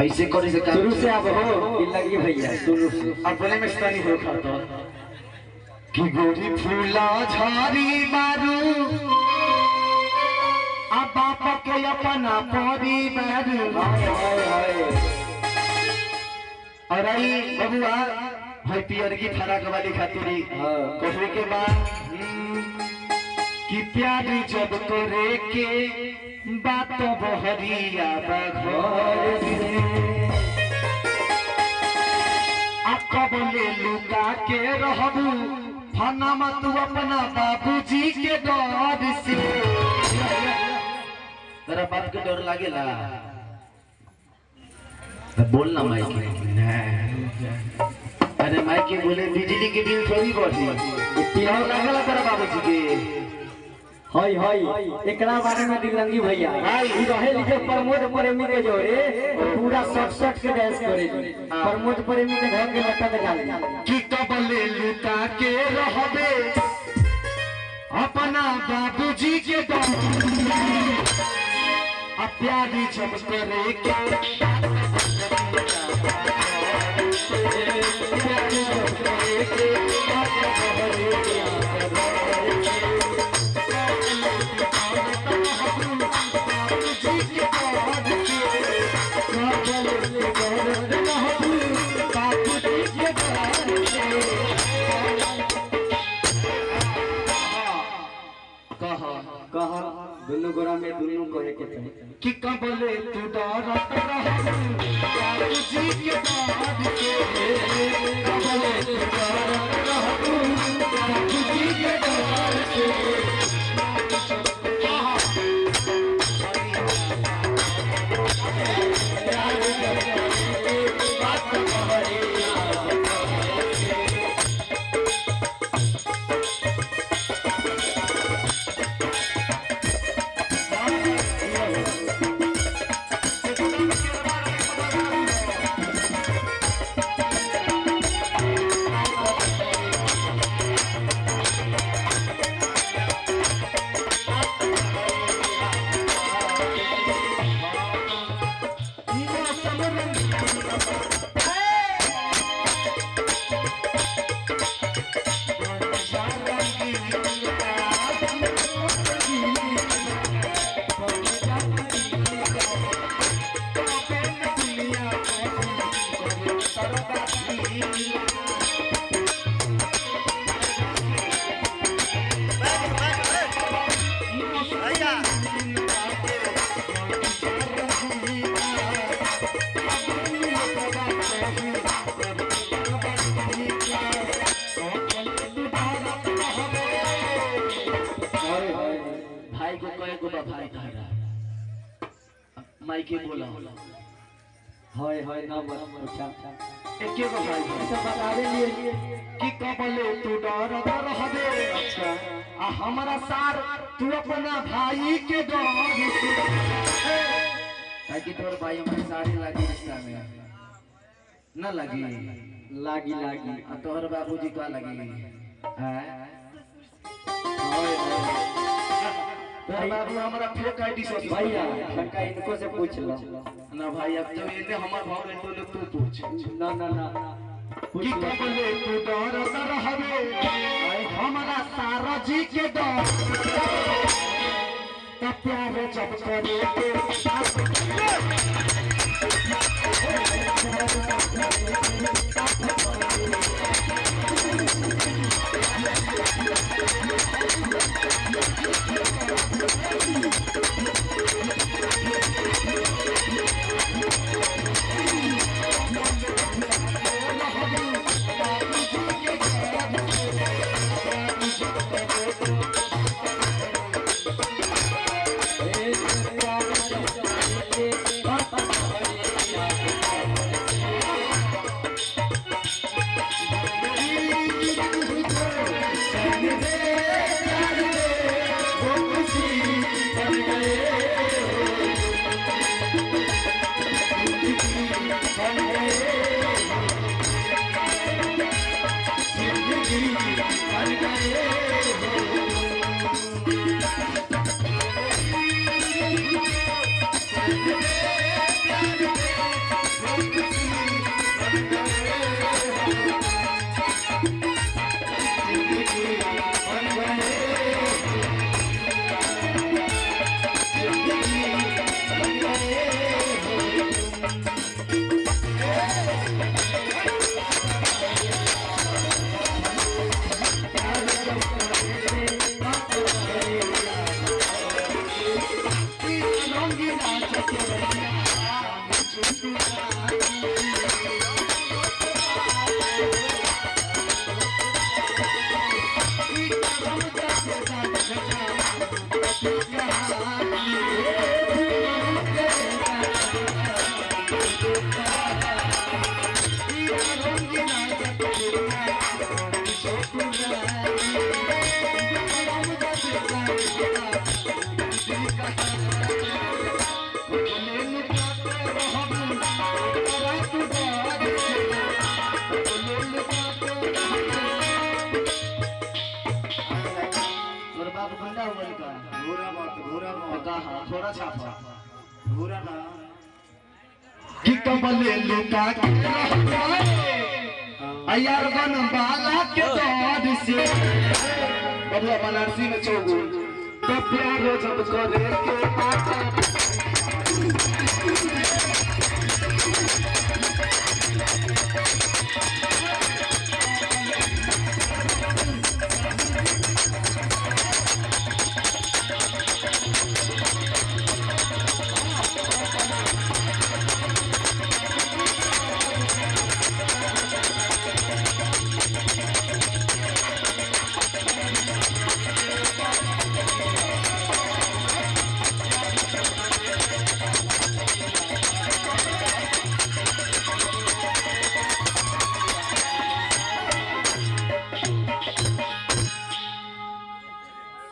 ऐसे करे से शुरू से अब हो लगी भैया शुरू से अपने में स्टानी हो खाता कि गोरी फूला झाड़ी मारू अब बाप के अपना परिवार और आई बबुआ भाई पियर की फराक वाली खातिर कहवे के बाद कि प्यार जब करे के बात बहरिया घर से बोले लुका के रहबू फनामा तू अपना बाबूजी के डर से तेरा बाप के डर लागेला बोलना माइक अरे माइक बोले बिजली के बिल थोड़ी बढ़ी इतना लागेला तेरा बाबूजी के हाय हाय एकरा बारे में दिलंगी भैया भाई रहे लिखे प्रमोद प्रेमी के जोड़े पूरा शॉर्ट के डांस करे प्रमोद प्रेमी के घर के लटा दिखा कि कबले लुटा के रहबे अपना बाबूजी के डर अब प्यारी जब करे के दोनों गोरा में दोनों कहे के कि कबले तू डरत बाबूजी के डर के कबले तू डरत बाबूजी के डर के माइके बोला हाय हाय ना मत अच्छा एक को भाई सब बतावे लिए कि कबले तू डरत रहबे अच्छा आ हमारा सार तू अपना भाई के डर से ताकि तोर भाई हमारे सारे लागी रिश्ता में ना लगी लागी लागी आ तोहर बाबूजी का लगी हैं हाय बाबू हमारा फेक आईडी से भैया लड़का इनको से पूछ लो ना भाई अब तो इने हमार भाव में तो तू पूछ ना ना ना कि कबले तू डरत रहबे हमारा सारा जी के डर त प्यार जब करे थोड़ा छापा घूरा ना कि कबले लुका के यार बन बाला के दौर से बबुआ बनारसी में चोगू तो प्यारो जब करे के आता